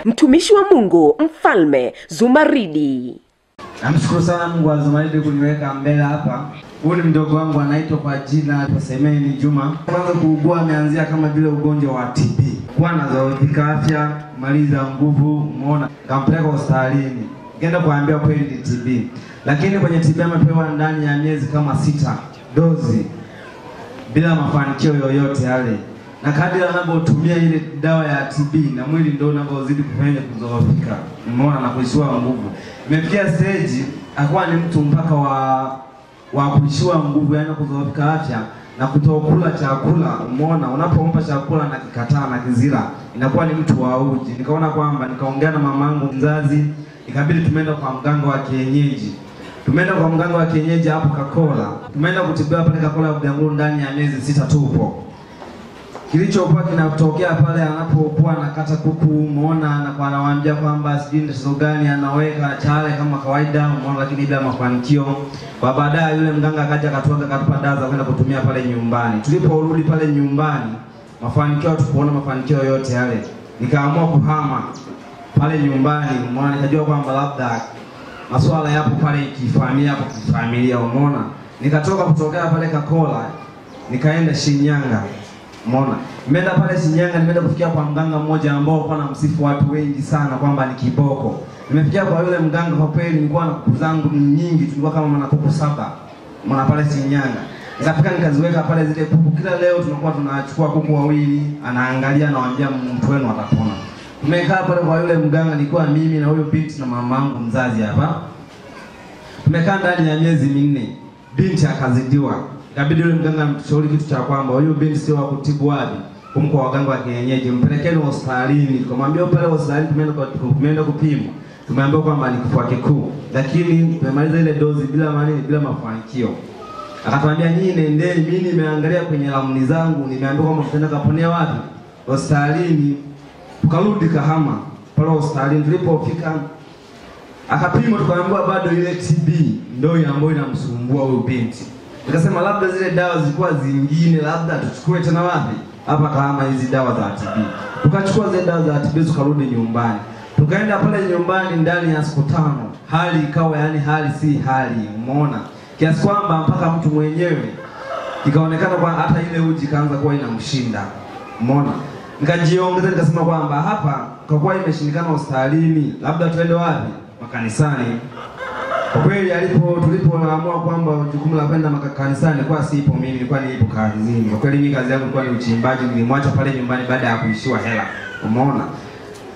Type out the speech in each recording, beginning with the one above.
Mtumishi wa Mungu Mfalme Zumaridi. Namshukuru sana Mungu wa Zumaridi kuniweka mbele hapa. Huyu ni mdogo wangu anaitwa kwa jina Semeni Juma. Kwanza kuugua ameanzia kama vile ugonjwa wa TB. Kwa anazoofika afya, maliza nguvu, umeona. Kampeleka hospitalini. Nikaenda kuambia kweli ni TB. Lakini kwenye TB amepewa ndani ya miezi kama 6 dozi bila mafanikio yoyote yale. Na kadri anapotumia ile dawa ya TB na mwili ndio unapozidi kufanya kuzoofika, umeona, na kuishiwa nguvu. Imefikia stage akawa ni mtu mpaka wa kuishiwa nguvu, yani kuzoofika afya na kutokula chakula, umeona. Unapompa chakula na kikataa na kizila, inakuwa ni mtu wa uji. Nikaona kwamba nikaongea na mamangu mzazi, ikabidi tumeenda kwa mganga wa kienyeji. Tumeenda kwa mganga wa kienyeji hapo Kakola. Tumeenda kutibiwa pale Kakola Buganguru ndani ya miezi 6 tupo. Kilichokuwa kinatokea pale anapokuwa anakata kuku, umeona, na kwa anawaambia kwamba sijui tatizo gani anaweka chale kama kawaida, umeona, lakini bila mafanikio. Kwa baadaye yule mganga akaja akatupa dawa za kwenda kutumia pale nyumbani. Tuliporudi pale nyumbani, mafanikio tukuona mafanikio yote yale. Nikaamua kuhama pale nyumbani, umeona, nikajua kwamba labda masuala yapo pale kifamilia, umeona. Nikatoka kutokea pale Kakola, nikaenda Shinyanga. Umeona, nimeenda pale Shinyanga, nimeenda kufikia kwa mganga mmoja ambao kwa namsifu watu wengi sana kwamba ni kiboko. Nimefikia kwa yule mganga, kwa kweli nilikuwa na kuku zangu nyingi, tulikuwa kama mana kuku 7. Umeona, pale Shinyanga. Nikafika nikaziweka pale zile kuku, kila leo tunakuwa tunachukua kuku 2, anaangalia, anawaambia mtu wenu atapona. Tumekaa pale kwa yule mganga, nilikuwa mimi na huyo binti na mamangu mzazi hapa. Tumekaa ndani ya miezi 4, binti akazidiwa. Ikabidi yule mganga mtushauri kitu cha kwamba huyo binti sio wa kutibu wapi, kumko waganga wa kienyeji, mpelekeni hospitalini. Tukamwambia pale hospitalini, tumeenda kupima. Tumeambiwa kwamba ni kifua kikuu, lakini tumemaliza ile dozi bila mafanikio. Akatuambia nyinyi nendeni, mimi nimeangalia kwenye ramani zangu, nimeambiwa kwamba mtaenda kaponea wapi? Hospitalini. Tukarudi Kahama pale hospitalini. Tulipofika akapima, tukaambiwa bado ile TB ndio ambayo inamsumbua huyo binti. Nikasema labda zile dawa zilikuwa zingine, labda tuchukue tena wapi? Hapa Kahama hizi dawa za TB. Tukachukua zile dawa za TB, tukarudi nyumbani. Tukaenda pale nyumbani ndani ya siku 5. Hali ikawa yani hali si hali, umeona. Kiasi kwamba mpaka mtu mwenyewe ikaonekana kwa hata ile uji kaanza kuwa inamshinda, umeona. Nikajiongeza nikasema kwamba hapa kwa kuwa imeshindikana hospitalini, labda tuende wapi? Makanisani. Kwa kweli tulipoamua kwamba jukumu la kwenda makanisani kwa sipo mimi, nilikuwa nipo kazini. Kwa kweli mimi kazi yangu ilikuwa ni uchimbaji, nilimwacha pale nyumbani baada ya kuishiwa hela, umeona.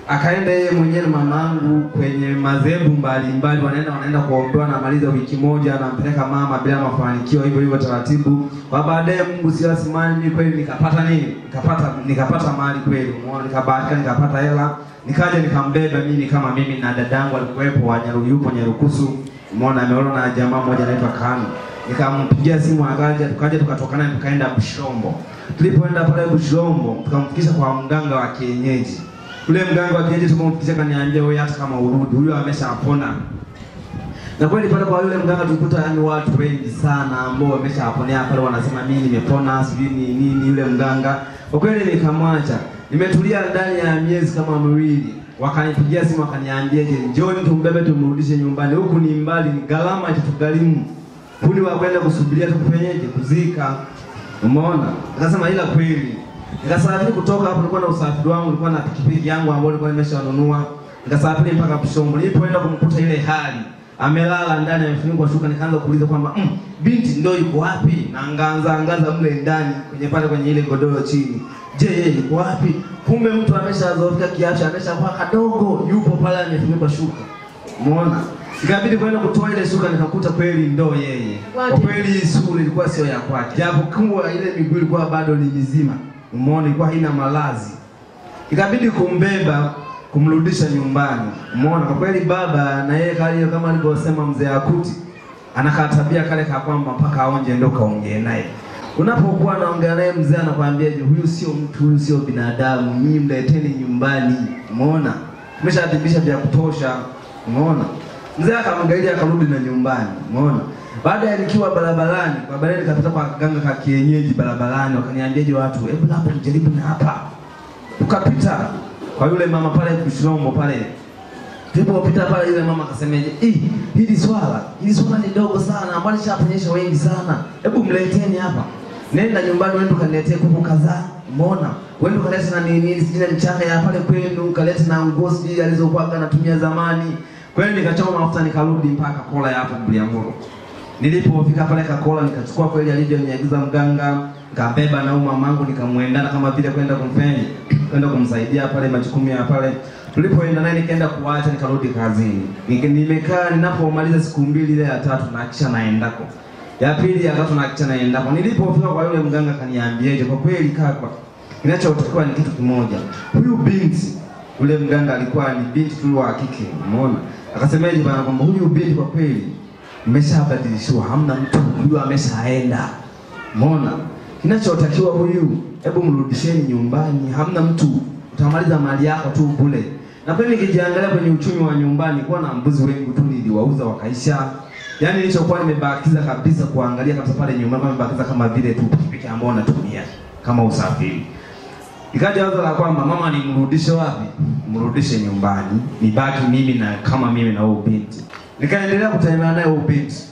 Akaenda yeye mwenyewe na mamangu kwenye madhehebu mbalimbali, wanaenda kuombewa, na maliza wiki moja anampeleka mama bila mafanikio, hivyo taratibu. Kwa baadaye Mungu si asimani, mimi kweli nikapata nini? Nikapata mali kweli, umeona, nikabahatika nikapata hela. Nikaja nikambeba mimi kama mimi na dadangu alikuwepo yupo Nyarukusu, umeona, ameona na jamaa mmoja anaitwa Kanu. Nikampigia simu akaja, tukatokana tukaenda Bushombo. Tulipoenda pale Bushombo, tukamfikisha kwa mganga wa kienyeji. Ule mganga wa kienyeji tukamfikisha, kaniambia wewe hata kama urudi huyo ameshapona. Na kweli pale kwa yule mganga tulikuta yani watu wengi sana ambao wameshaponea pale, wanasema mimi nimepona, sijui nini yule mganga. Kwa kweli nikamwacha. Nimetulia ndani ya miezi kama 2. Wakanipigia simu wakaniambia, "Je, njoni tumbebe tumrudishe nyumbani. Huku ni mbali, ni gharama itatugharimu. Kuni wa kwenda kusubiria tukufanyeje kuzika." Umeona? Akasema ila kweli. Nikasafiri kutoka hapo, nilikuwa na usafiri wangu, nilikuwa na pikipiki yangu ambayo nilikuwa nimeshanunua. Nikasafiri mpaka Bushombo. Nilipoenda kumkuta ile hali, amelala ndani amefunikwa shuka, nikaanza kuuliza kwamba binti ndio yuko wapi? Na angaza mle ndani kwenye ile godoro chini. Je, yeye yuko wapi? Kumbe mtu ameshazoofika kiafya, ameshakuwa kadogo, yupo pale amefunikwa shuka. Umeona? Ikabidi kwenda kutoa ile shuka, nikakuta kweli ndo yeye. Kwa kweli sura ilikuwa sio ya kwake. Japo kwa ile miguu ilikuwa bado ni mizima. Umeona, ilikuwa haina malazi. Ikabidi kumbeba kumrudisha nyumbani. Umeona, kwa kweli baba na yeye kale kama alivyosema mzee Akuti, anakaa tabia kale kwa kwamba mpaka aonje ndo kaongee naye. Unapokuwa naongea naye mzee anakuambia, "Je, huyu sio mtu, huyu sio binadamu, mimi mleteni nyumbani." Umeona? tumeshatibisha vya kutosha, umeona. Mzee akamgalia akarudi na nyumbani, umeona. Baada ya nikiwa barabarani, kwa baadaye nikapita kwa ganga ka kienyeji barabarani, wakaniambiaje watu, hebu hapo mjaribu na hapa. Tukapita kwa yule mama pale Kushirombo pale. Tulipopita pale yule mama akasemeje, hili swala ni dogo sana, ambalo lishaponyesha wengi sana. Hebu mleteni hapa. Nenda nyumbani wewe ukaniletee kuku kadhaa, umeona. Wewe ukaleta na nini zile mchanga ya pale kwenu, ukaleta na ngozi alizokuwa anatumia zamani. Kwa hiyo nikachoma mafuta nikarudi mpaka Kola ya hapo Bulyanhulu. Nilipofika pale Kakola nikachukua kweli alivyoniagiza mganga, nikabeba na mamangu nikamwendana kama vile kwenda kumsaidia pale majukumu ya pale. Tulipoenda naye nikaenda kuacha nikarudi kazini. Nimekaa ninapomaliza siku 2 ile ya 3 na kisha naendako. Ya pili ya 3 na kisha naendako. Nilipofika kwa yule mganga kaniambiaje, kwa kweli kaka, kinachotakiwa ni kitu kimoja. Huyu binti, yule mganga alikuwa ni binti tu wa kike, umeona. Akasemaje bana kwamba huyu binti kwa kweli mmeshabadilishwa, hamna mtu, huyu ameshaenda. Umeona? Kinachotakiwa huyu, hebu mrudisheni nyumbani, hamna mtu, utamaliza mali yako tu bure. Na kweli nikijiangalia kwenye uchumi wa nyumbani, kwa na mbuzi wengi tu niliwauza wakaisha. Yaani nilichokuwa nimebakiza kabisa kuangalia kabisa pale nyumbani, nimebakiza kama vile tu pikipiki ambayo natumia kama usafiri. Ikaja wazo la kwamba mama nimrudishe wapi? Mrudishe nyumbani, nibaki mimi na kama mimi na huyo binti. Nikaendelea kutembea naye huyo binti.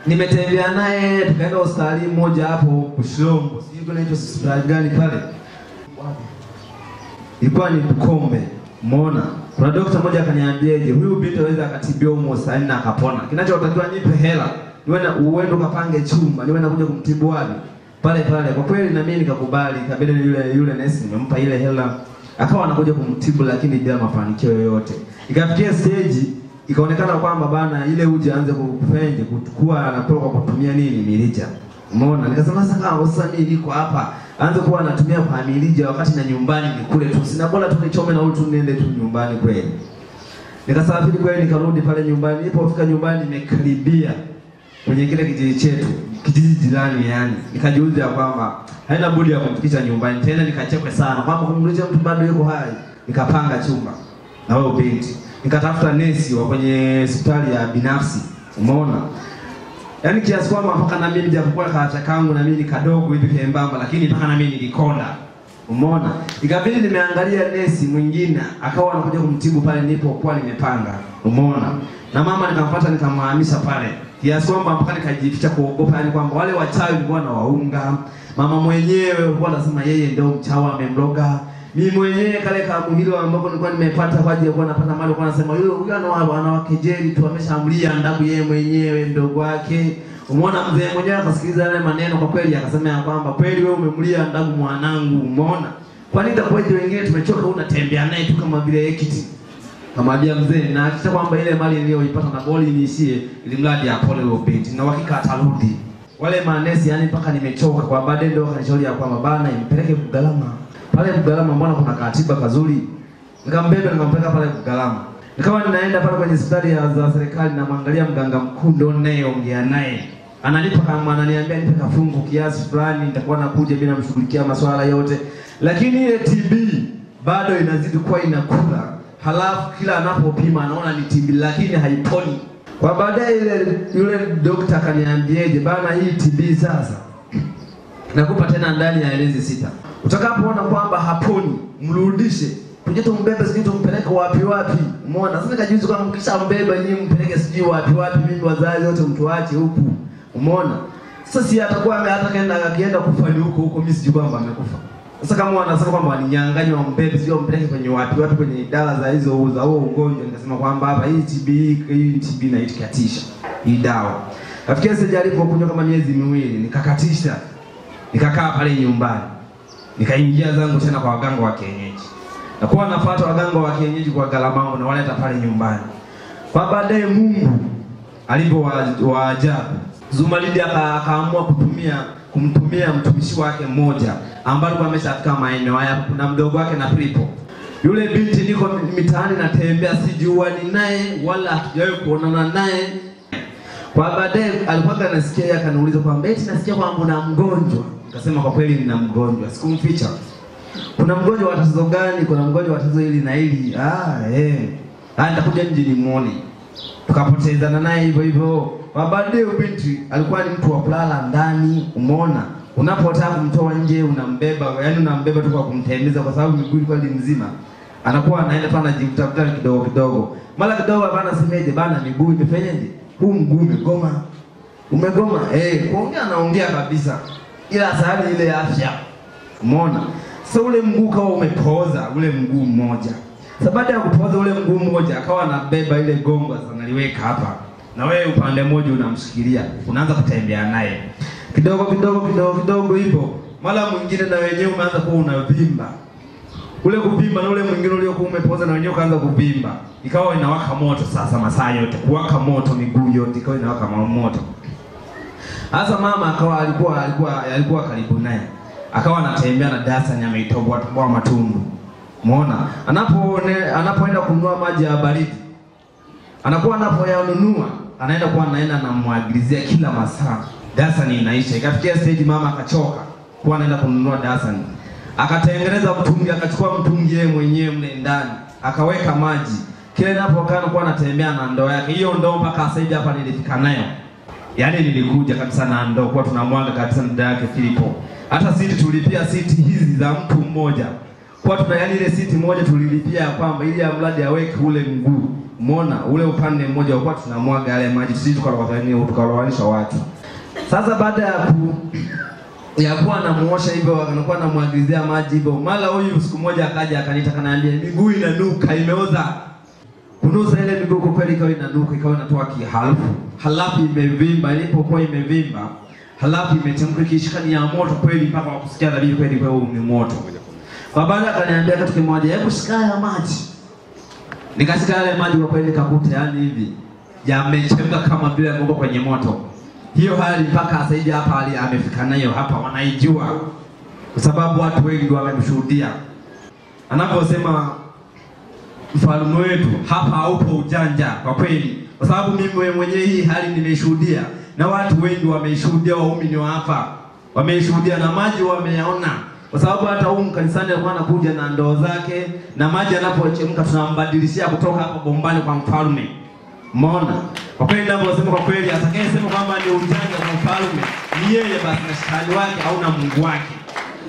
Nimetembea naye tukaenda hospitali moja hapo Kushirombo. Sijui inaitwa hospitali gani pale. Ilikuwa ni Bukombe. Umeona? Kuna daktari mmoja akaniambiaje, huyu binti anaweza akatibiwa huko hospitali na akapona. Kinachotakiwa nipe hela. Uende ukapange chumba, niwe nakuja kumtibu wapi? Pale. Kwa kweli na mimi nikakubali, kabla yule nesi nimempa ile hela. Akawa anakuja kumtibu lakini bila mafanikio yoyote. Ikafikia stage ikaonekana kwamba bana ile uje aanze kufenje kuchukua anatoka kwa kutumia nini mirija. Umeona? Nikasema sasa kama sasa mimi niko hapa, aanze kuwa anatumia kwa mirija wakati na nyumbani ni kule tu. Sina bora tu nichome na utu niende tu nyumbani kweli. Nikasafiri kweli nikarudi pale nyumbani. Nilipofika nyumbani nimekaribia kwenye kile kijiji chetu, kijiji jirani yani. Nikajiuliza kwamba haina budi ya kumfikisha nyumbani. Tena nikachekwe sana kwamba kumrudisha mtu bado yuko hai. Nikapanga chumba na wao binti. Nikatafuta nesi wa kwenye hospitali ya binafsi. Umeona? Yaani kiasi kwamba mpaka na mimi japokuwa kaacha kangu na mimi kadogo hivi kembamba, lakini mpaka na mimi nilikonda. Umeona? Ikabidi nimeangalia nesi mwingine akawa anakuja kumtibu pale nilipokuwa nimepanga. Umeona? Na mama nikamfuata nikamhamisha pale. Kiasi kwamba mpaka nikajificha kuogopa yani kwamba wale wachawi walikuwa na waunga. Mama mwenyewe alikuwa anasema yeye ndio mchawi amemloga. Mimi mwenyewe kale kama hilo ambako nilikuwa nimepata kwa ajili ya kuwa napata mali, alikuwa anasema huyo anawakejeli tu, ameshambulia ndagu yeye mwenyewe mdogo wake. Umeona mzee mwenyewe akasikiliza yale maneno, kwa kweli akasema ya kwamba kweli wewe umemlia ndagu mwanangu. Umeona? Kwa nini tapoje wengine tumechoka unatembea naye tu kama vile ekiti. Kamwambia mzee na akisha kwamba ile mali niliyoipata na boli niishie ili mradi apole huyo binti na hakika atarudi. Wale manesi yani mpaka nimechoka, kwa baadaye ndio akanishauri ya kwamba bana impeleke Bugalama. Pale Bugalama mbona kuna katiba kazuri. Nikambeba nikampeleka pale Bugalama. Nikawa ninaenda pale kwenye hospitali za serikali na muangalia mganga mkuu ndio nayeongea naye. Analipa kama ananiambia nipe kafungu kiasi fulani nitakuwa nakuja bila mshughulikia masuala yote. Lakini ile TB bado inazidi kuwa inakula. Halafu kila anapopima anaona ni TB lakini haiponi. Kwa baadaye yule daktari akaniambiaje, bana hii TB sasa nakupa tena ndani ya miezi 6. Utakapoona kwamba haponi, mrudishe. Tuje tumbebe sisi tumpeleke wapi. Umeona? Sasa nikajiuliza kama mkishambeba nyinyi mpeleke siji wapi, mimi wazazi wote mtuache huku. Umeona? Sasa si atakuwa hata akienda kufa ni huko mimi sijui kwamba amekufa. Sasa kama wanasema kwamba waninyang'anya mbebe sio mpeleke kwenye wapi kwenye dawa za hizo za huo ugonjwa, nikasema kwamba hapa hii TB na itikatisha hii dawa. Nafikiri sijaribu kunywa kama miezi 2 nikakatisha. Nikakaa pale nyumbani. Nikaingia zangu tena kwa waganga wa kienyeji. Na kwa nafuata waganga wa kienyeji kwa galamangu na waleta pale nyumbani. Kwa baadaye Mungu alipowaajabu, Zumaridi akaamua kumtumia mtumishi wake mmoja ambaye alikuwa ameshafika maeneo haya. Kuna mdogo wake na Pripo. Yule binti niko mitaani natembea sijui ni naye wala hatujawahi kuonana naye. Kwa baadaye alikuwa anasikia yeye akaniuliza kwamba eti nasikia kwamba una mgonjwa. Nikasema kwa kweli nina mgonjwa. Sikumficha. kuna mgonjwa wa tatizo gani? Kuna mgonjwa wa tatizo hili na hili. Nitakuja nje nimuone. Tukapotezana naye hivyo hivyo. Baadaye binti alikuwa ni mtu wa kulala ndani, umeona? Unapotaka kumtoa nje unambeba, yani unambeba tu kwa kumtembeza kwa sababu miguu ilikuwa ni mzima. Anakuwa anaenda tu anajivuta kidogo kidogo. Mara kidogo bana semeje bana miguu imefanyaje? Huu mguu umegoma. Umegoma? Kuongea anaongea kabisa. Ila sahani ile afya. Umeona? Sasa ule mguu kawa umepooza, ule mguu mmoja. Sasa baada ya kupooza ule mguu mmoja akawa anabeba ile gongo sasa analiweka hapa. Na wewe upande mmoja unamshikilia, unaanza kutembea naye. Kidogo hivyo. Mara mwingine na wenyewe umeanza kuwa unavimba. Ule kuvimba na ule mwingine uliokuwa umepoza na wenyewe kaanza kuvimba. Ikawa inawaka moto sasa masaa yote, kuwaka moto miguu yote ikawa inawaka moto. Sasa mama akawa alikuwa karibu naye. Akawa anatembea na Dasani ameitoboa matundu. Umeona? Anapoenda kununua maji ya baridi. Anapoyanunua, anaenda anamwagilizia kila masaa. Dasani inaisha. Ikafikia stage mama akachoka. Kwa anaenda kununua Dasani. Akatengeneza mtungi, akachukua mtungi yeye mwenyewe mle ndani, akaweka maji. Kile ninapokaa kwa anatembea na ndoo yake. Hiyo ndoo mpaka sasa hivi hapa nilifika nayo. Yaani nilikuja kabisa na ndoo kwa tunamwaga kabisa ndoo yake Filipo. Hata siti tulipia siti hizi za mtu mmoja. Kwa yani ile siti moja tulilipia kwamba ili ya mradi aweke ule mguu. Umeona ule upande mmoja kwa tunamwaga yale maji sisi tukalowanisha watu. Sasa baada ya kuwa anamuosha hivyo anakuwa anamwagilizia maji hivyo. Mara huyu siku moja akaja akaniita kanaambia miguu inanuka imeoza. Kunusa ile miguu kwa kweli ikawa inanuka ikawa inatoa kiharufu. Halafu imevimba, ilipokuwa imevimba, halafu imetemka kishikani ya moto kweli mpaka wakusikia dalili kweli kwa ni moto. Baada akaniambia kitu kimoja, hebu shika ya maji. Nikashika yale maji kwa kweli nikakuta yani hivi yamechemka kama vile yameko kwenye moto. Hiyo hali mpaka sasa hivi hapa hali amefika nayo hapa wanaijua. Kwa sababu watu wengi wamemshuhudia. Anaposema mfalme wetu hapa haupo ujanja kwa kweli. Kwa sababu mimi mwenyewe hii hali nimeshuhudia na watu wengi wameshuhudia, waumini wa hapa wameshuhudia na maji wameyaona. Kwa sababu hata kanisani alikuwa anakuja na ndoo zake na maji yanapochemka tunambadilishia kutoka hapa bombani kwa mfalme. Umeona? Kwa kweli ninaposema kwa kweli atakayesema kwamba ni ujanja kwa mfalme ni yeye basi na shetani wake au na Mungu wake.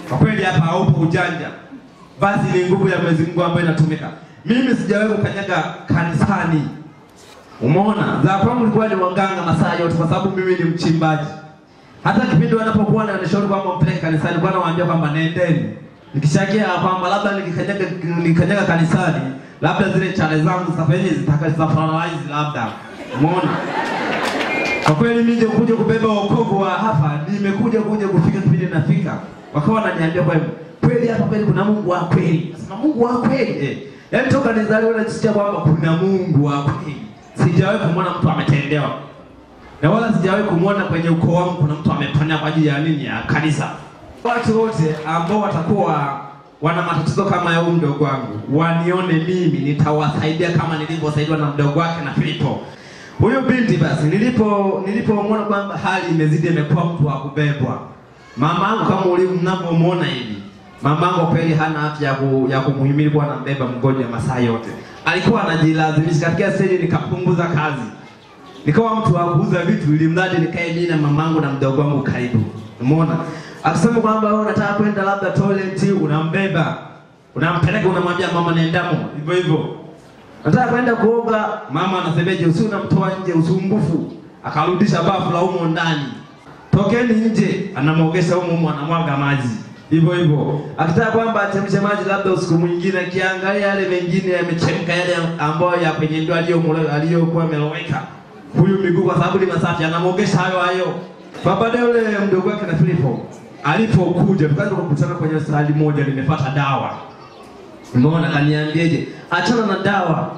Kwa kweli hapa haupo ujanja. Basi ni nguvu ya Mwenyezi Mungu ambayo inatumika. Mimi sijawahi kukanyaga kanisani. Umeona? Za kwangu ilikuwa ni waganga masaa yote kwa sababu mimi ni mchimbaji. Hata kipindi wanapokuwa na nishauri kwamba mpeleke kanisani kwa nawaambia kwamba nendeni. Nikishakia kwamba labda nikanyaga kanisani, labda zile chale zangu safari zitakazofanalize labda. Umeona? Kwa kweli mimi ndio kuja kubeba wokovu wa hapa, nimekuja kufika kipindi nafika. Wakawa wananiambia kweli hapa kweli kuna Mungu wa kweli. Nasema Mungu wa kweli. Yaani toka nizaliwa nasikia kwamba kuna Mungu wa kweli. Sijawahi kumwona mtu ametendewa. Na wala sijawahi kumwona kwenye ukoo wangu kuna mtu ameponya kwa ajili ya nini ya kanisa. Watu wote ambao watakuwa wana matatizo kama ya mdogo wangu, wanione mimi nitawasaidia kama nilivyosaidiwa na mdogo wake na Filipo. Huyo binti basi nilipomwona kwamba hali imezidi imekuwa mtu wa kubebwa. Mamangu kama mnavyomuona hivi. Mamangu kweli hana afya ya kumuhimili kwa anambeba mgonjwa masaa yote. Alikuwa anajilazimisha katika stage nikapunguza kazi. Nikawa mtu wa kuuza vitu ili mradi nikae mimi na mamangu na mdogo wangu karibu. Umeona? Akisema kwamba wewe unataka kwenda labda toilet unambeba. Unampeleka unamwambia mama naendamo. Hivyo hivyo. Nataka kwenda kuoga, mama anasemeje unamtoa nje usumbufu. Akarudisha bafu la humo ndani. Tokeni nje, anamuogesha humo anamwaga maji. Hivyo hivyo. Akitaka kwamba achemshe maji labda usiku mwingine akiangalia yale mengine yamechemka yale ambayo ya kwenye ndoo aliyokuwa ameloweka. Huyu miguu kwa sababu ni masafi anamuogesha hayo. Baada yule mdogo wake na Filipo alipokuja tukaanza kukutana kwenye sali moja nimepata dawa. Umeona kaniambieje? Achana na dawa.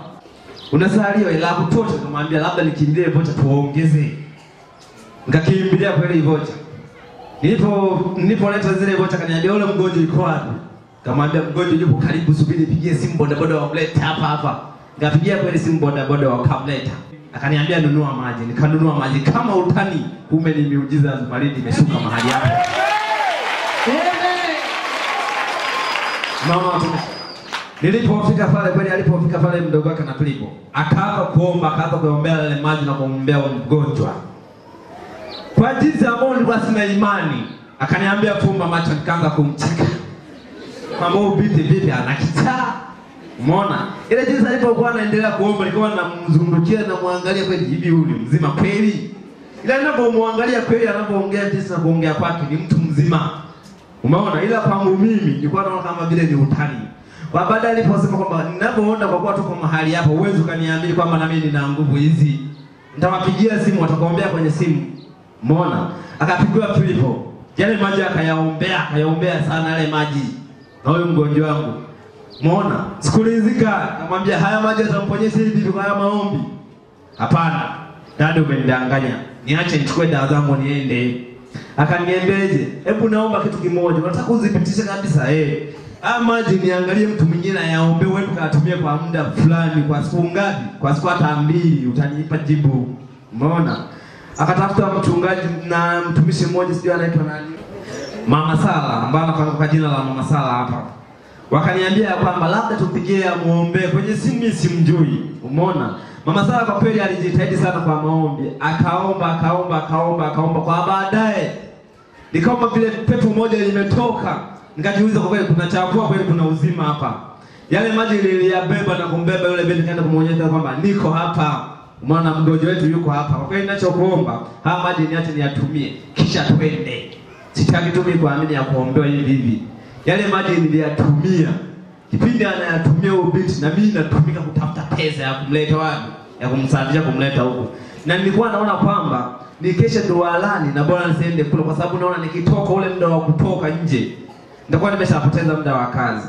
Unasaliwa ila kutosha kumwambia labda nikimbilie vocha tuongeze. Nikakimbilia kweli vocha. Nilipoleta zile vocha kaniambia yule mgonjwa yuko wapi? Kamwambia mgonjwa yupo karibu, subiri nipigie simu bodaboda wamlete hapa. Nikapigia kweli simu bodaboda wakamleta. Akaniambia nunua maji, nikanunua maji kama utani, kumbe ni miujiza ya baridi imeshuka mahali hapo. Mama watumishi. Nilipofika pale kweli, alipofika pale mdogo wake na Filipo, akaanza kuomba, akaanza kuombea ile maji na kumwombea mgonjwa. Kwa jinsi ambayo nilikuwa sina imani, akaniambia fumba macho, nikaanza kumcheka. Mambo ubiti vipi anakichaa. Umeona? Ile jinsi alipokuwa anaendelea kuomba, nilikuwa namzungukia na muangalia kweli hivi huyu mzima kweli. Ila ninapomwangalia kweli anapoongea jinsi na kuongea kwake ni mtu mzima. Umeona? Ila kwangu mimi nilikuwa naona kama vile ni utani. Kwa baada aliposema kwamba ninapoona kwa kuwa tuko mahali hapa uwezo kaniambia kwamba na mimi nina nguvu hizi, nitawapigia simu watakuombea kwenye simu. Umeona? Akapigiwa Filipo. Yale maji akayaombea sana yale maji. Na huyo mgonjwa wangu. Umeona? Sikulizika, akamwambia haya maji yatamponyesha hivi kwa haya maombi. Hapana. Dada umenidanganya. Niache nichukue dawa zangu niende. Akaniambiaje? Hebu naomba kitu kimoja. Unataka uzipitishe kabisa haya maji niangalie mtu mwingine ayaombe wewe ukatumia kwa muda fulani, kwa siku ngapi? Kwa siku hata 2 utanipa jibu. Umeona? Akatafuta mchungaji na mtumishi mmoja sio anaitwa nani? Mama Sala, ambaye anafahamika kwa jina la Mama Sala hapa. Wakaniambia kwamba labda tupigie muombe kwenye simu, simjui. Umeona? Mama Sala kwa kweli alijitahidi sana kwa maombi. Akaomba kwa baadaye nikaomba vile pepo moja limetoka. Nikajiuliza kwa kweli kuna chakula kweli, kuna uzima hapa. Yale maji niliyabeba na kumbeba yule binti kaenda kumuonyesha kwamba niko hapa. Umeona mgonjwa wetu yuko hapa. Kwa kweli ninachokuomba, haya maji niache niyatumie kisha twende. Sitaki tu mimi kuamini ya kuombewa hivi. Yale maji niliyatumia. Kipindi anayatumia ubiti na mimi natumika kutafuta pesa ya kumleta wapi? Ya kumsafisha kumleta huko. Na nilikuwa naona kwamba nikeshe dualani na bora nisiende kule kwa sababu naona nikitoka ule muda wa kutoka nje nitakuwa nimeshapoteza muda wa kazi.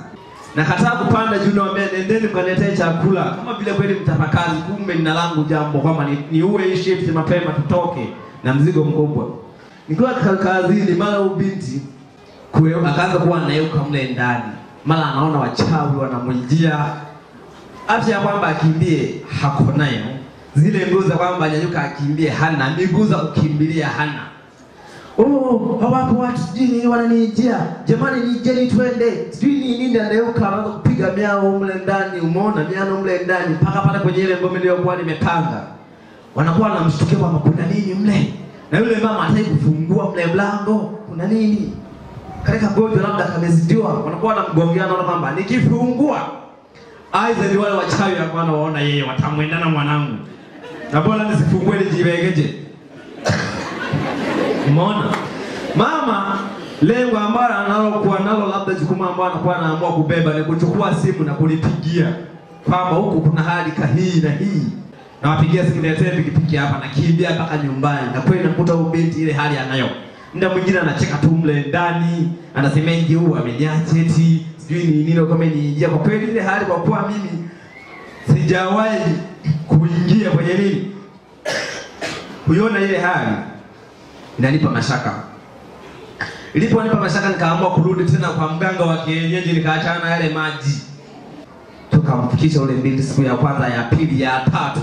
Na kataa kupanda juu naambia nendeni mkaniletee chakula kama vile kweli mtafakazi, kumbe nina langu jambo kwamba ni uwe shift mapema tutoke na mzigo mkubwa. Nikiwa kazini mara ubinti akaanza kuwa anayeuka mle ndani. Mara anaona wachawi wanamwijia. Afya ya kwamba akimbie hako nayo. Zile nguvu za kwamba anyanyuka akimbie hana, miguu za kukimbilia hana. Hawapo watu sijui wananijia. Jamani nijeni twende. Sijui nini anayeuka anaanza kupiga miao mle ndani. Umeona miano mle ndani mpaka pale kwenye ile ngome niliyokuwa nimepanga. Wanakuwa wanamshtukia kwamba kuna nini mle. Na yule mama hataki kufungua mle mlango. Kuna nini? Katika gonjwa labda kamezidiwa. Wanakuwa wanamgongea na kwamba nikifungua aiza ni wale wachawi ambao wanaona yeye watamwendana mwanangu. Na bora nisifungue nijibegeje. Umeona? Mama lengo ambalo analokuwa nalo labda jukumu ambalo anakuwa anaamua kubeba ni kuchukua simu na kulipigia kwamba huku kuna hali kahii na hii. Na wapigia simu niletee pikipiki hapa na kimbia mpaka nyumbani. Na kweli nakuta ubinti ile hali anayo. Muda mwingine anacheka tu mle ndani, anasema ingi huu ameniacha eti sijui ni nini kama niingia. Kwa kweli ile hali kwa kuwa mimi sijawahi kuingia kwenye nini, kuiona ile hali inanipa mashaka. Iliponipa mashaka nikaamua kurudi tena kwa mganga wa kienyeji, nikaachana na yale maji. Tukamfikisha ule binti siku ya kwanza, ya pili, ya tatu.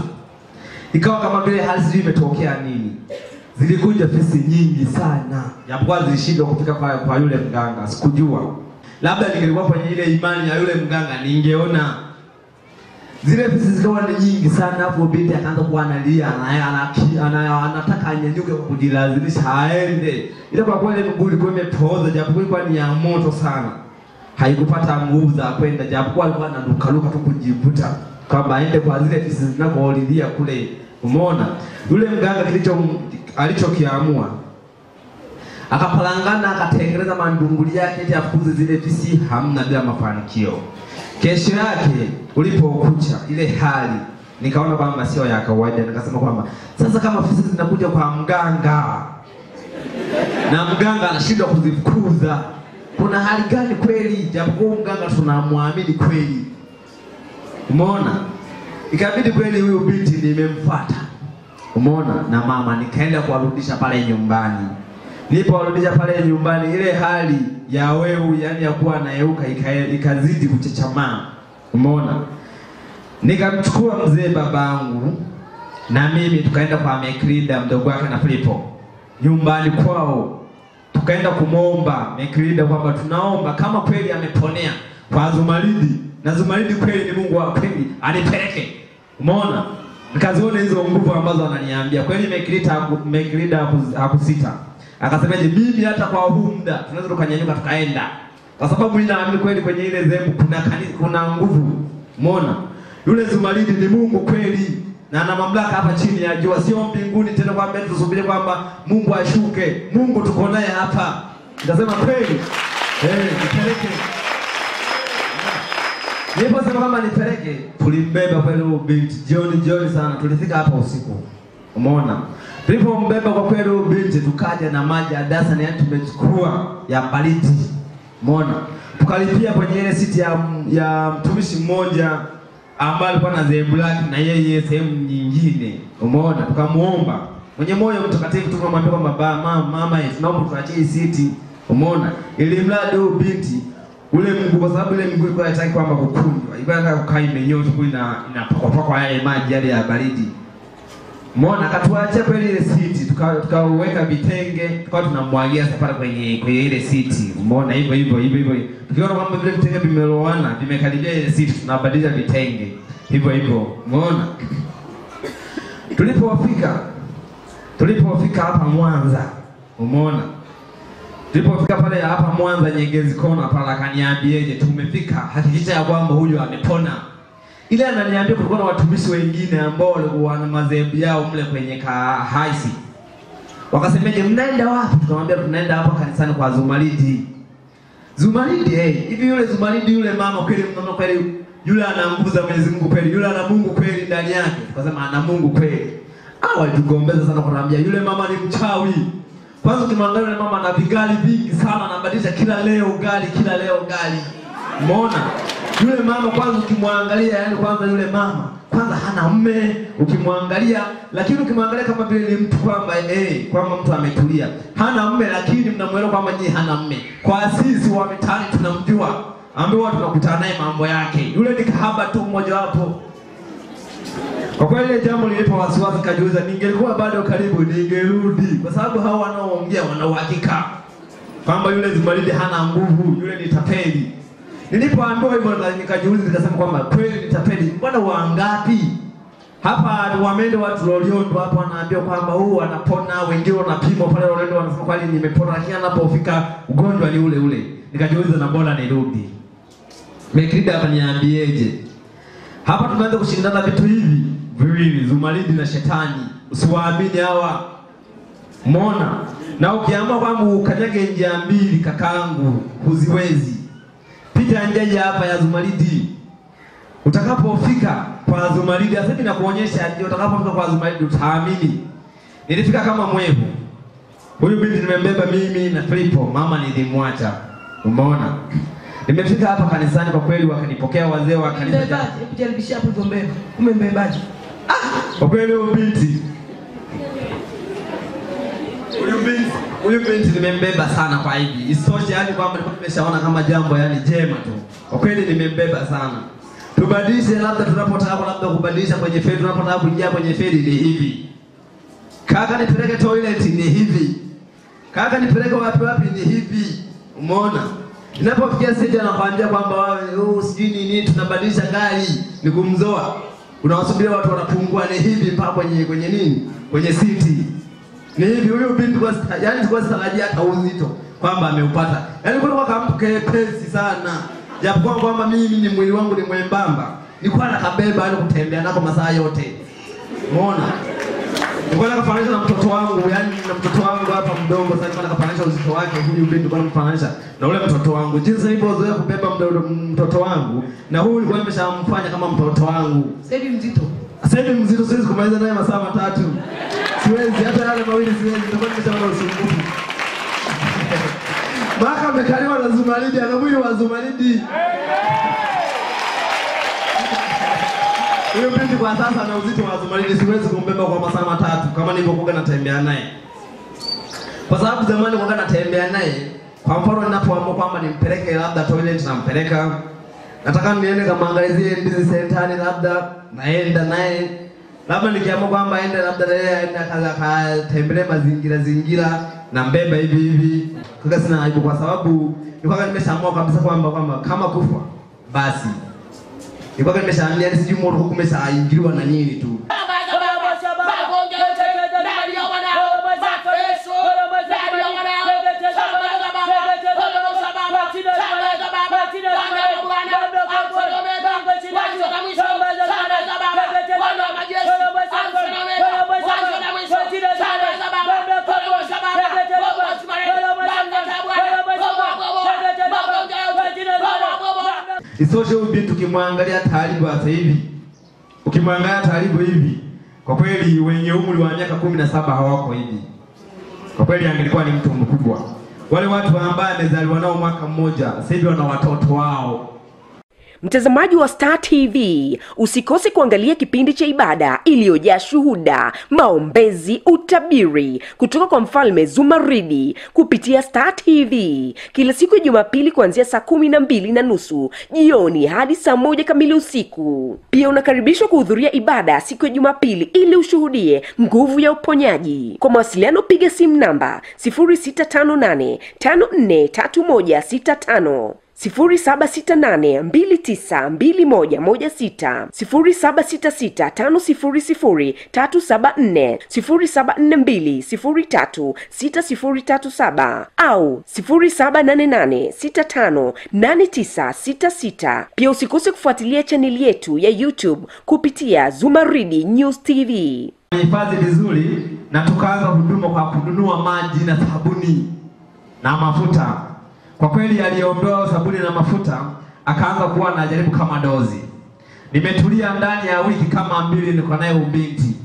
Ikawa kama vile hali sijui imetokea nini. Zilikuja fisi nyingi sana. Japokuwa zilishindwa kufika kwa yule mganga. Sikujua. Labda ningelikuwa kwenye ile imani ya yule mganga ningeona. Zile fisi zikawa ni nyingi sana. Hapo binti akaanza kuwa analia, anataka anyanyuke kwa kujilazimisha aende. Ila kwa kweli mguu ulikuwa umepooza, japokuwa ilikuwa ni ya moto sana. Haikupata nguvu za kwenda, japokuwa alikuwa anarukaruka tu kujivuta kwamba aende kwa zile fisi zinakolilia kule. Umeona? Yule mganga alichokiamua, akapalangana, akatengeneza mandunguli yake ili afukuze zile fisi, hamna bila mafanikio. Kesho yake ulipokucha ile hali, nikaona kwamba sio ya kawaida. Nikasema kwamba sasa kama fisi zinakuja kwa mganga na mganga anashindwa kuzifukuza, kuna hali gani kweli? Japokuwa mganga tunamwamini kweli. Umeona? Ikabidi kweli huyu binti nimemfuata. Umeona? Na mama nikaenda kuwarudisha pale nyumbani. Nilipowarudisha pale nyumbani, ile hali ya wewe yani ya kuwa anayeuka ikazidi kuchechamaa. Umeona? Nikamchukua mzee babangu na mimi tukaenda kwa Mekrida mdogo wake na Filipo nyumbani kwao. Tukaenda kumuomba Mekrida kwamba tunaomba kama kweli ameponea, kwa Zumaridi, na Zumaridi kweli ni Mungu wa kweli, anipeleke. Umeona? Nikaziona hizo nguvu ambazo ananiambia. Kweli Mekilida hakusita. Akasemaje, mimi hata kwa huu muda tunaweza tukanyanyuka tukaenda. Kwa sababu ninaamini kweli kwenye ile zembu kuna nguvu. Umeona? Yule Zumaridi ni Mungu kweli na ana mamlaka hapa chini ya jua, sio mbinguni tena kwamba tusubiri kwamba Mungu ashuke. Mungu tuko naye hapa. Nikasema kweli nipeleke. Niliposema kama nipeleke, tulimbeba kweli binti jioni sana, tulifika hapa usiku. Umeona? Tulipombeba kwa kweli binti tukaja na maji ya dasa, yani tumechukua ya baridi. Umeona? Tukalipia kwenye ile siti ya mtumishi mmoja ambaye alikuwa na zebu lake na yeye sehemu nyingine. Umeona? Tukamuomba mwenye moyo mtakatifu, tukamwambia kwamba mama tunaomba tuachie siti. Umeona? Ili mradi huyo binti ule mguu, kwa sababu ile mguu ilikuwa inataka kwamba kukunjwa, ilikuwa inataka kukaa imenyosha kwa inapakwa yale maji yale ya baridi. Umeona? Akatuachia kweli ile siti, tukaweka vitenge, tukawa tunamwagia safari kwenye ile siti. Umeona? Hivyo. Tukiona kwamba vile vitenge vimelowana, vimekaribia ile siti, tunabadilisha vitenge. Hivyo. Umeona? Tulipofika hapa Mwanza. Umeona? Tulipofika pale hapa Mwanza Nyegezi Kona pale, akaniambieje, tumefika, hakikisha ya kwamba huyu amepona. Ile ananiambia kulikuwa na watumishi wengine ambao walikuwa na madhehebu yao mle kwenye haisi. Wakasemeje, mnaenda wapi? Tukamwambia tunaenda hapa kanisani kwa Zumaridi. Zumaridi hivi yule Zumaridi yule mama kweli yule ana nguvu za Mwenyezi Mungu kweli, yule ana Mungu kweli ndani yake. Tukasema ana Mungu kweli. Walitugombeza sana kuambia yule mama ni mchawi. Kwanza ukimwangalia yule mama ana vigali vingi sana, anabadilisha kila leo gali. Umeona? Yule mama kwanza ukimwangalia, yani kwanza yule mama kwanza hana mume ukimwangalia, lakini ukimwangalia kama vile ni mtu kwamba kwamba mtu ametulia. Hana mume lakini mnamuelewa kwamba yeye hana mume. Kwa sisi wa mitaani tunamjua, ambao tunakutana naye mambo yake. Yule ni kahaba tu mmoja wapo. Kwa kweli ile jambo lilipo wasiwasi, kajiuliza ningelikuwa bado karibu ningerudi, kwa sababu hao wanaoongea wana uhakika kwamba yule Zumaridi hana nguvu, yule ni tapeli. Nilipoambiwa hivyo nikajiuliza, nikasema kwamba kweli ni tapeli. Mbona wangapi hapa wameenda watu Loliondo hapo wanaambia kwamba huu anapona, wengine wanapimwa pale Loliondo wanasema kweli nimepona, lakini anapofika ugonjwa ni ule. Nikajiuliza na bora nirudi. Mekilida akaniambieje, hapa tunaanza kushindana vitu hivi viwili, Zumaridi na shetani. Usiwaamini hawa. Umeona? Na ukiamua kwamba ukanyage njia mbili kakaangu, huziwezi. Pita njia hapa ya Zumaridi. Utakapofika kwa Zumaridi, sasa hivi nakuonyesha ndio utakapofika kwa Zumaridi utaamini. Nilifika kama mwevu. Huyu binti nimembeba mimi na Filipo, mama nilimwacha. Umeona? Nimefika hapa kanisani kwa kweli wakanipokea wazee wa kanisa. Hebu jaribisha hapo gombea. Umembebaje? Kwa kweli huyu binti nimembeba sana kwa hivi. Isitoshe yani kwamba nimeshaona kama jambo yani jema tu. Kwa kweli nimembeba sana. Tubadilishe labda tunapotaka kubadilisha kwenye feri, tunapotaka kuingia kwenye feri ni hivi. Kaka nipeleke toilet ni hivi. Kaka nipeleke wapi ni hivi. Umeona? Inapofikia stage anakuambia kwamba sijui nini tunabadilisha gari ni kumzoa. Unawasubiria watu wanapungua ni hivi mpaka kwenye nini? Kwenye siti. Ni hivi huyu binti kwa yani kwa tarajia hata uzito kwamba ameupata. Yaani kwa kama mtu kepesi sana. Japo kwamba mimi ni mwili wangu ni mwembamba. Nilikuwa nakabeba yani kutembea nako masaa yote. Umeona? Nilikuwa nakafananisha na mtoto wangu, yani na mtoto wangu hapa mdogo sasa nilikuwa nakafananisha uzito wake huyu binti nilikuwa namfananisha na ule mtoto wangu. Jinsi nilivyozoea kubeba mtoto wangu na huyu nilikuwa nimeshamfanya kama mtoto wangu. Sasa hivi mzito. Sasa hivi mzito siwezi kumaliza naye masaa 3. Siwezi hata yale mawili siwezi, nitakuwa nimeshaona usumbufu. Maka amekaliwa na Zumaridi, ana mwili wa Zumaridi. Huyo binti kwa sasa ana uzito wa Zumaridi, siwezi kumbeba kwa masaa 3 kama nilivyokuwa natembea naye. Kwa sababu zamani nilikuwa natembea naye, kwa mfano ninapoamua kwamba nimpeleke labda toilet nampeleka. Nataka niende kamaangalizie ndizi sentani labda naenda naye. Labda nikiamua kwamba aende labda yeye aende akatembelee mazingira na mbeba hivi. Kaka sina aibu kwa sababu nilikuwa nimeshaamua kabisa kwamba kama kufa basi ilikuwa nimeshaambia sijui moto huko umeshaingiliwa na nini tu. Isoshe ubintu ukimwangalia Talibu sasa hivi. Ukimwangalia Talibu hivi, kwa kweli wenye umri wa miaka 17 hawako hivi. Kwa kweli angelikuwa ni mtu mkubwa. Wale watu ambao amezaliwa nao mwaka mmoja, sasa hivi wana watoto wao. Mtazamaji wa Star TV, usikose kuangalia kipindi cha ibada iliyojaa shuhuda, maombezi, utabiri kutoka kwa Mfalme Zumaridi kupitia Star TV kila siku ya Jumapili kuanzia saa 12:30 jioni hadi saa 1 kamili usiku. Pia unakaribishwa kuhudhuria ibada siku ya Jumapili ili ushuhudie nguvu ya uponyaji. Kwa mawasiliano piga simu namba 0658 543165, 0768292116, 0766500374, 0742036037 au 0788658966. Pia usikose kufuatilia chaneli yetu ya YouTube kupitia Zumaridi News TV. Hifadhi vizuri na tukaanza huduma kwa kununua maji na sabuni na mafuta. Kwa kweli aliondoa sabuni na mafuta, akaanza kuwa anajaribu kama dozi. Nimetulia ndani ya wiki kama 2 niko naye ubinti.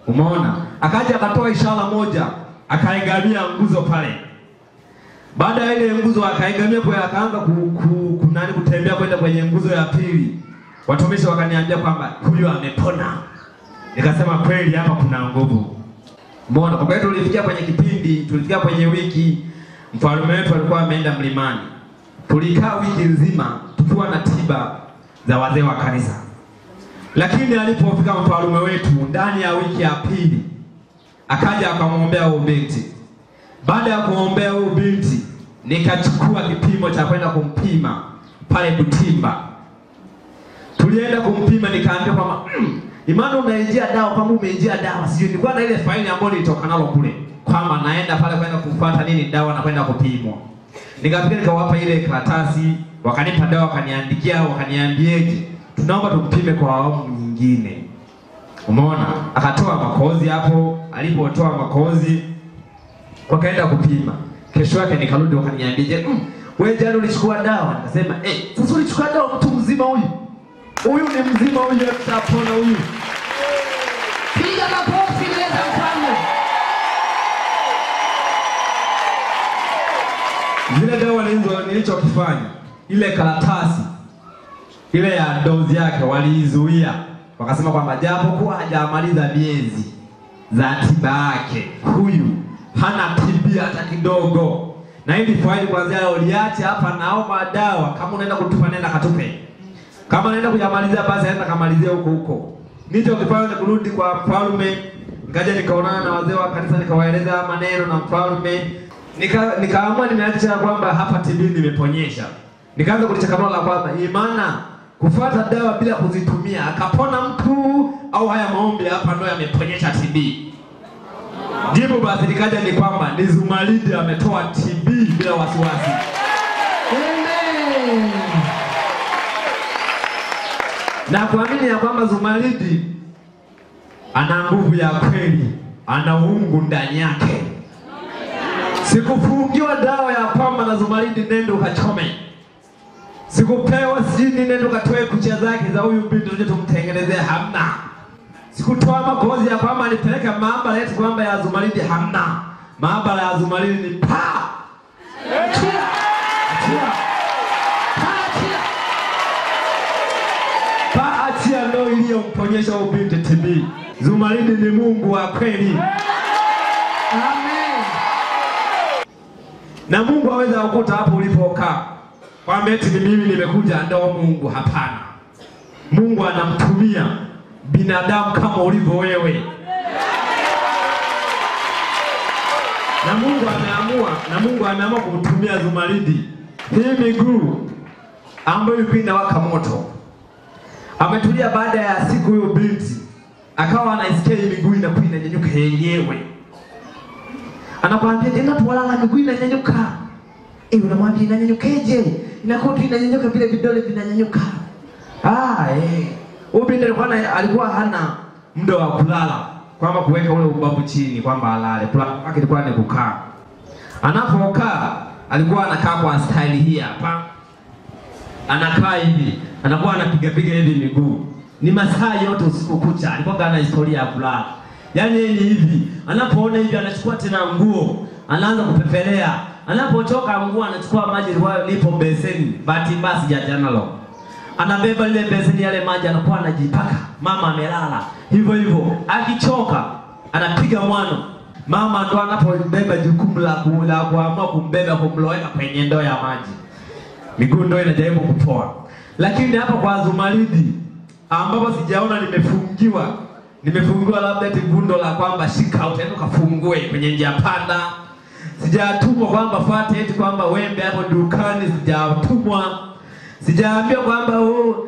Umeona? Akaja akatoa ishara moja, akaigamia nguzo pale. Baada ya ile nguzo akaigamia kwa akaanza kutembea kwenda kwenye nguzo ya pili. Watumishi wakaniambia kwamba huyu amepona. Nikasema kweli hapa kuna nguvu. Umeona? Kwa kweli tulifikia kwenye kipindi, tulifikia kwenye wiki mfalme wetu alikuwa ameenda mlimani. Tulikaa wiki nzima tukiwa na tiba za wazee wa kanisa. Lakini alipofika mfalme wetu ndani ya wiki ya pili, akaja akamwombea huyo binti. Baada ya kuombea huyo binti, nikachukua kipimo cha kwenda kumpima pale Butimba. Tulienda kumpima, nikaambia kwamba imani unaingia dawa kama umeingia dawa. Sio nilikuwa na ile faili ambayo nilitoka nalo kule, kwamba naenda pale kwenda kufuata nini dawa na kwenda kupimwa. Nikafika nikawapa ile karatasi, wakanipa dawa, wakaniandikia, wakaniambieje, tunaomba tukupime kwa awamu nyingine. Umeona? Akatoa makozi hapo, alipotoa makozi wakaenda kupima. Kesho yake nikarudi wakaniambieje, wewe jana ulichukua dawa? Nikasema sasa ulichukua dawa mtu mzima huyu. Huyu ni mzima huyu, atapona huyu. Piga makofi mbele za mfalme. Zile dawa nilichokifanya, ile karatasi ile ya dozi yake waliizuia. Wakasema kwamba japo kuwa hajamaliza miezi za tiba yake, huyu hana tibia hata kidogo. Na hili faili kwanza leo liache hapa, naomba dawa, kama unaenda kutupa nenda katupe. Kama unaenda kujamalizia basi aenda kamalizie huko. Nilichokifanya ni kurudi kwa mfalme, nikaja nikaonana na wazee wa kanisa, nikawaeleza maneno na mfalme. Nikaamua nimeacha kwamba hapa TB nimeponyesha. Nikaanza kulichakanua la kwamba imana kufuata dawa bila kuzitumia akapona mtu, au haya maombi hapa ndio yameponyesha TB. Jibu basi nikaja ni kwamba ni Zumaridi ametoa TB bila wasiwasi. Amen. Na kuamini ya kwamba Zumaridi ana nguvu ya kweli, ana uungu ndani yake. Sikufungiwa dawa ya kwamba na Zumaridi nenda ukachome. Sikupewa sini nenda ukatoe kucha zake za huyu binti tuje tumtengenezee, hamna. Sikutoa makozi ya kwamba nipeleke maabara yetu kwamba ya Zumaridi, hamna. Maabara ya Zumaridi ni pa. Achia. Achia ndio iliyomponyesha huyu binti TB. Zumaridi ni Mungu wa kweli. Amen. Na Mungu hawezi kukuta hapo ulipokaa kwamba eti mimi nimekuja ndio Mungu. Hapana. Mungu anamtumia binadamu kama ulivyo wewe. Na Mungu ameamua kumtumia Zumaridi. Hii miguu ambayo ilikuwa inawaka moto. Ametulia baada ya siku hiyo binti. Akawa anaisikia miguu inakuwa inanyanyuka yenyewe. Anakuambia tena tuwalala miguu inanyanyuka. Unamwambia inanyanyukeje? Inakuwa tu inanyanyuka vile vidole vinanyanyuka. Huyo binti alikuwa hana muda wa kulala, kwamba kuweka ule ubavu chini kwamba alale. Kulala kwake ilikuwa ni kukaa. Anapokaa alikuwa anakaa kwa style hii hapa. Anakaa hivi, anakuwa anapiga hivi miguu. Ni masaa yote usiku kucha. Alikuwa ana historia ya kulala. Yaani yeye hivi, anapoona hivi anachukua tena nguo, anaanza kupepelea. Anapotoka nguo anachukua maji lipo beseni, bahati mbaya sijajanalo. Anabeba ile beseni yale maji anakuwa anajipaka. Mama amelala. Hivyo akichoka anapiga mwano. Mama ndo anapobeba jukumu la kuamua kumbeba kumloweka kwenye ndoo ya maji. Miguu ndo inajaribu kutoa. Lakini hapa kwa Zumaridi ambapo sijaona nimefungiwa labda tibundo la kwamba shika utaenda kafungue kwenye njia panda. Sijatumwa kwamba fuate eti kwamba wembe hapo dukani, sijatumwa. Sijaambia kwamba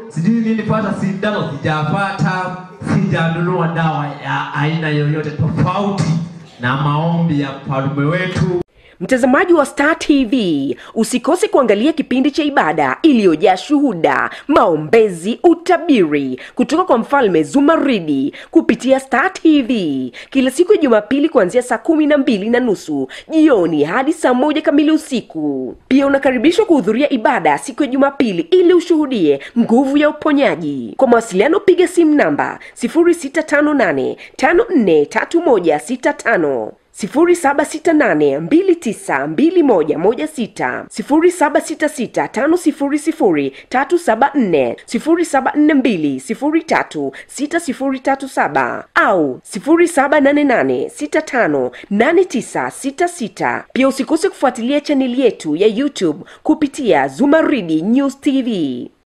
sijui nini fuata sindano, sijafuata. Sijanunua dawa ya aina yoyote tofauti na maombi ya Mfalme wetu. Mtazamaji wa Star TV, usikose kuangalia kipindi cha ibada iliyojaa shuhuda, maombezi, utabiri kutoka kwa Mfalme Zumaridi kupitia Star TV kila siku ya Jumapili kuanzia saa 12:30 jioni hadi saa 1 kamili usiku. Pia unakaribishwa kuhudhuria ibada siku ya Jumapili ili ushuhudie nguvu ya uponyaji. Kwa mawasiliano piga simu namba 0658 543165, 0768292116, 0766500374, 0742036037 au 0788658966. Pia usikose kufuatilia chaneli yetu ya YouTube kupitia Zumaridi News TV.